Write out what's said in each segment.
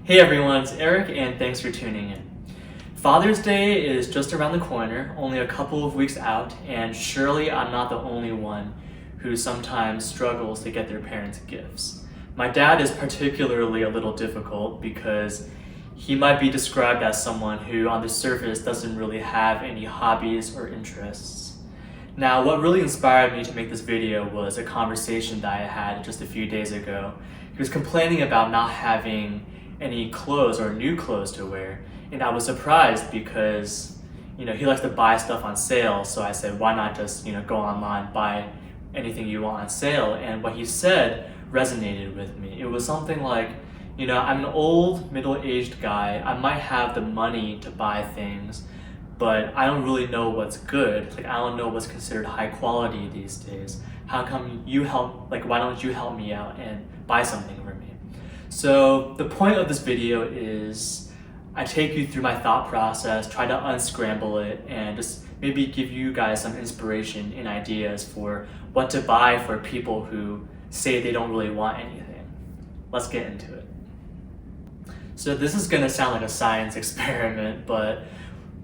Hey everyone, it's Eric and thanks for tuning in. Father's Day is just around the corner, only a couple of weeks out, and surely I'm not the only one who sometimes struggles to get their parents gifts. My dad is particularly a little difficult because he might be described as someone who on the surface doesn't really have any hobbies or interests. Now, what really inspired me to make this video was a conversation that I had just a few days ago. He was complaining about not having any clothes or new clothes to wear, and I was surprised because he likes to buy stuff on sale. So I said, why not just go online, buy anything you want on sale? And what he said resonated with me. It was something like, I'm an old middle-aged guy. I might have the money to buy things, but I don't really know what's good. I don't know what's considered high quality these days. How come why don't you help me out and buy something for me? So the point of this video is I take you through my thought process, try to unscramble it, and just maybe give you guys some inspiration and ideas for what to buy for people who say they don't really want anything. Let's get into it. So this is gonna sound like a science experiment, but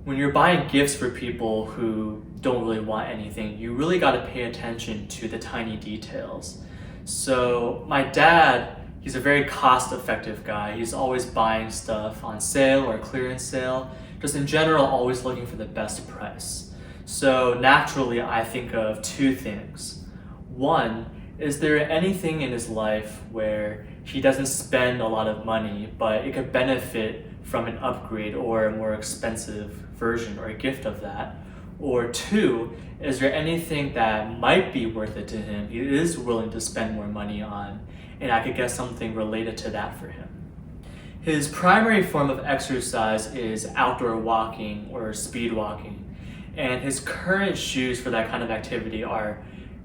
when you're buying gifts for people who don't really want anything, you really gotta pay attention to the tiny details. So my dad, he's a very cost-effective guy. He's always buying stuff on sale or clearance sale, just in general always looking for the best price. So naturally I think of two things. One, is there anything in his life where he doesn't spend a lot of money, but it could benefit from an upgrade or a more expensive version or a gift of that? Or two, is there anything that might be worth it to him, he is willing to spend more money on, and I could get something related to that for him? His primary form of exercise is outdoor walking or speed walking, and his current shoes for that kind of activity are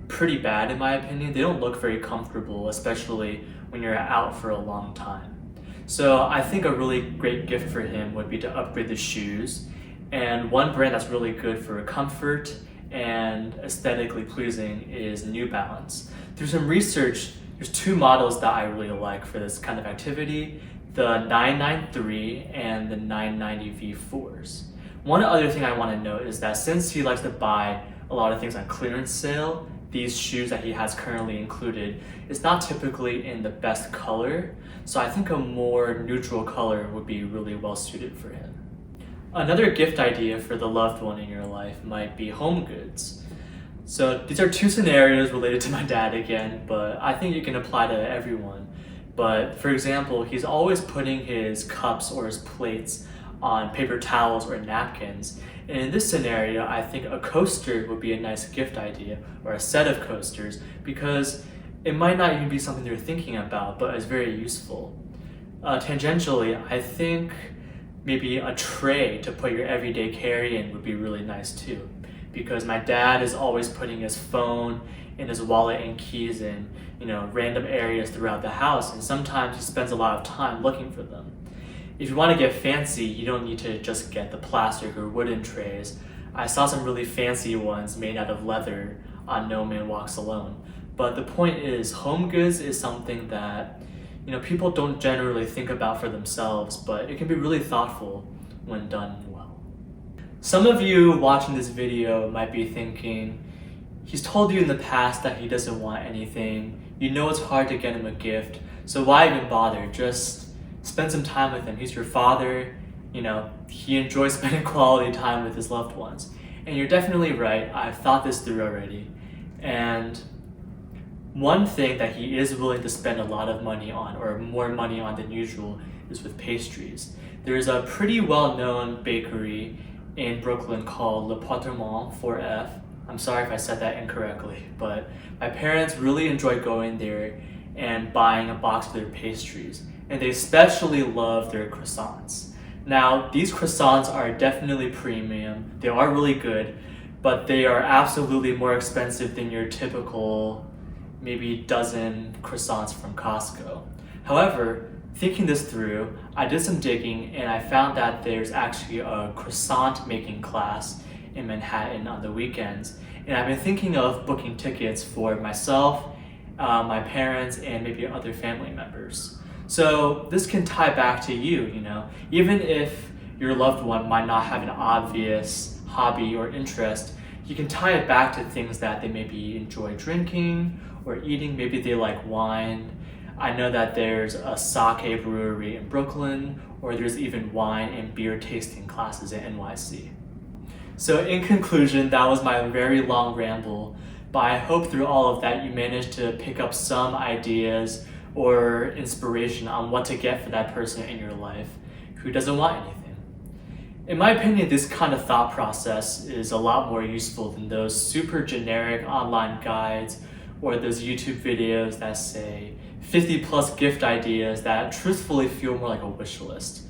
pretty bad in my opinion. They don't look very comfortable, especially when you're out for a long time. So I think a really great gift for him would be to upgrade the shoes, and one brand that's really good for comfort and aesthetically pleasing is New Balance. Through some research, there's two models that I really like for this kind of activity, the 993 and the 990 V4s. One other thing I want to note is that since he likes to buy a lot of things on clearance sale, these shoes that he has currently included is not typically in the best color, so I think a more neutral color would be really well suited for him. Another gift idea for the loved one in your life might be home goods. So these are two scenarios related to my dad again, but I think you can apply to everyone. But for example, he's always putting his cups or his plates on paper towels or napkins. And in this scenario, I think a coaster would be a nice gift idea, or a set of coasters, because it might not even be something they're thinking about, but it's very useful. Tangentially, I think maybe a tray to put your everyday carry in would be really nice too, because my dad is always putting his phone and his wallet and keys in random areas throughout the house, and sometimes he spends a lot of time looking for them. If you want to get fancy, you don't need to just get the plastic or wooden trays. I saw some really fancy ones made out of leather on No Man Walks Alone. But the point is, home goods is something that people don't generally think about for themselves, but it can be really thoughtful when done well. Some of you watching this video might be thinking, he's told you in the past that he doesn't want anything, it's hard to get him a gift, so why even bother? Just spend some time with him. He's your father, he enjoys spending quality time with his loved ones. And you're definitely right, I've thought this through already. And one thing that he is willing to spend a lot of money on, or more money on than usual, is with pastries. There's a pretty well-known bakery in Brooklyn called Le Potrement 4F. I'm sorry if I said that incorrectly, but my parents really enjoy going there and buying a box of their pastries. And they especially love their croissants. Now, these croissants are definitely premium. They are really good, but they are absolutely more expensive than your typical maybe dozen croissants from Costco. However, thinking this through, I did some digging and I found that there's actually a croissant making class in Manhattan on the weekends. And I've been thinking of booking tickets for myself, my parents, and maybe other family members. So this can tie back to you, even if your loved one might not have an obvious hobby or interest, you can tie it back to things that they maybe enjoy drinking or eating. Maybe they like wine. I know that there's a sake brewery in Brooklyn, or there's even wine and beer tasting classes at NYC. So in conclusion, that was my very long ramble, but I hope through all of that you managed to pick up some ideas or inspiration on what to get for that person in your life who doesn't want anything. In my opinion, this kind of thought process is a lot more useful than those super generic online guides or those YouTube videos that say 50 plus gift ideas that truthfully feel more like a wish list.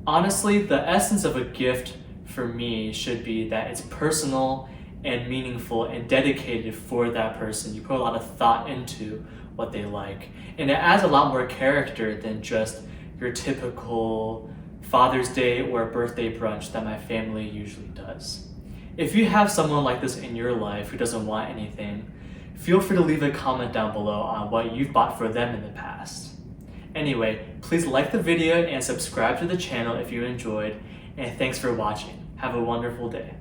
Honestly, the essence of a gift for me should be that it's personal and meaningful and dedicated for that person. You put a lot of thought into what they like, and it adds a lot more character than just your typical Father's Day or birthday brunch that my family usually does. If you have someone like this in your life who doesn't want anything, feel free to leave a comment down below on what you've bought for them in the past. Anyway, please like the video and subscribe to the channel if you enjoyed, and thanks for watching. Have a wonderful day.